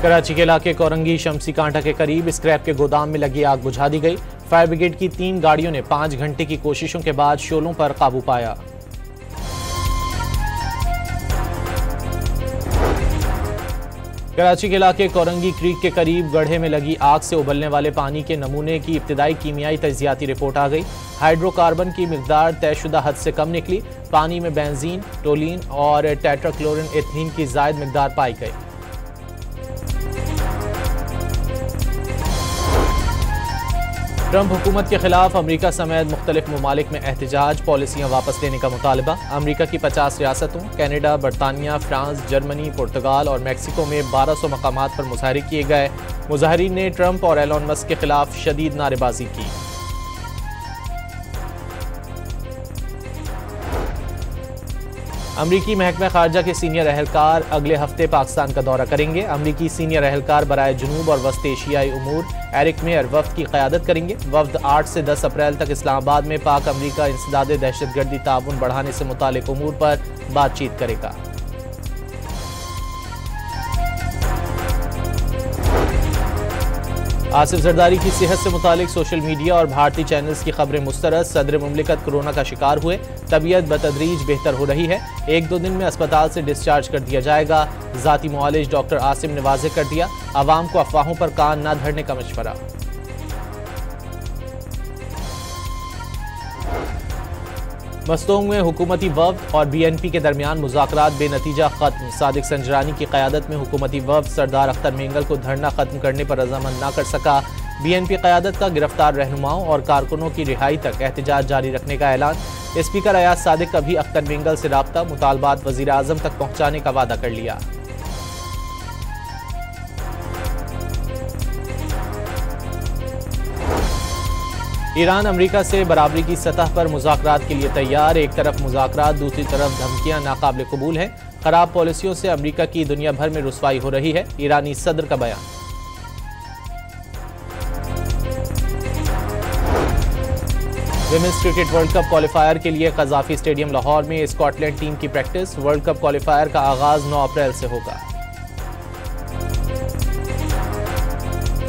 कराची के इलाके कोरंगी शमसी कांटा के करीब स्क्रैप के गोदाम में लगी आग बुझा दी गई। फायर ब्रिगेड की 3 गाड़ियों ने 5 घंटे की कोशिशों के बाद शोलों पर काबू पाया। कराची के इलाके कोरंगी क्रीक के करीब गड्ढे में लगी आग से उबलने वाले पानी के नमूने की इब्तिदाई कीमियाई तजियाती रिपोर्ट आ गई। हाइड्रोकार्बन की मिकदार तयशुदा हद से कम निकली। पानी में बेंजीन, टोलिन और टेट्राक्लोरिन एथलीन की जायद मिकदार पाई गई। ट्रंप हुकूमत के खिलाफ अमरीका समेत मुख्तलिफ ममालिक में एहतजाज, पॉलिसियां वापस लेने का मुतालबा। अमरीका की 50 रियासतों, कनाडा, बरतानिया, फ्रांस, जर्मनी, पुर्तगाल और मैक्सिको में 1200 मकामात पर मुजाहरे किए गए। मुजाहरीन ने ट्रंप और एलन मस्क के खिलाफ शदीद नारेबाजी की। अमरीकी महकमा खारजा के सीनियर अहलकार अगले हफ्ते पाकिस्तान का दौरा करेंगे। अमरीकी सीनियर अहलकार बराए जुनूब और वस्त एशियाई उमूर एरिक मेयर वफ्द की क़यादत करेंगे। वफ्द 8 से 10 अप्रैल तक इस्लामाबाद में पाक अमरीका इंसदाद दहशतगर्दी ताउन बढ़ाने से मुतालिक उमूर पर बातचीत करेगा। आसिफ जरदारी की सेहत से मुतालिक सोशल मीडिया और भारतीय चैनल्स की खबरें मुस्तरद। सदर मुमलिकत कोरोना का शिकार हुए, तबीयत बतदरीज बेहतर हो रही है। 1-2 दिन में अस्पताल से डिस्चार्ज कर दिया जाएगा। ज़ाती मुआलिज डॉक्टर आसिम ने वाज़ेह कर दिया, आवाम को अफवाहों पर कान न धरने का मशवरा। मस्तोंग में हुकूमती वफ्द और BNP के दरमियान मुज़ाकरात बेनतीजा खत्म। सादिक संजरानी की क़यादत में हुकूमती वफ्द सरदार अख्तर मेंगल को धरना खत्म करने पर रजामंद न कर सका। BNP क़यादत का गिरफ्तार रहनुमाओं और कारकुनों की रिहाई तक एहतजाज जारी रखने का ऐलान। स्पीकर अयाज सादिक का भी अख्तर मेंगल से राब्ता, मुतालबात वज़ीर आज़म तक पहुँचाने का वादा कर लिया। ईरान अमरीका से बराबरी की सतह पर मुज़ाकरात के लिए तैयार। एक तरफ मुज़ाकरात, दूसरी तरफ धमकियां नाकाबिल कबूल हैं। खराब पॉलिसियों से अमरीका की दुनिया भर में रुसवाई हो रही है। ईरानी सदर का बयान। Women's cricket world cup qualifier के लिए कज़ाफी स्टेडियम लाहौर में स्कॉटलैंड टीम की प्रैक्टिस। वर्ल्ड कप क्वालिफायर का आगाज 9 अप्रैल से होगा।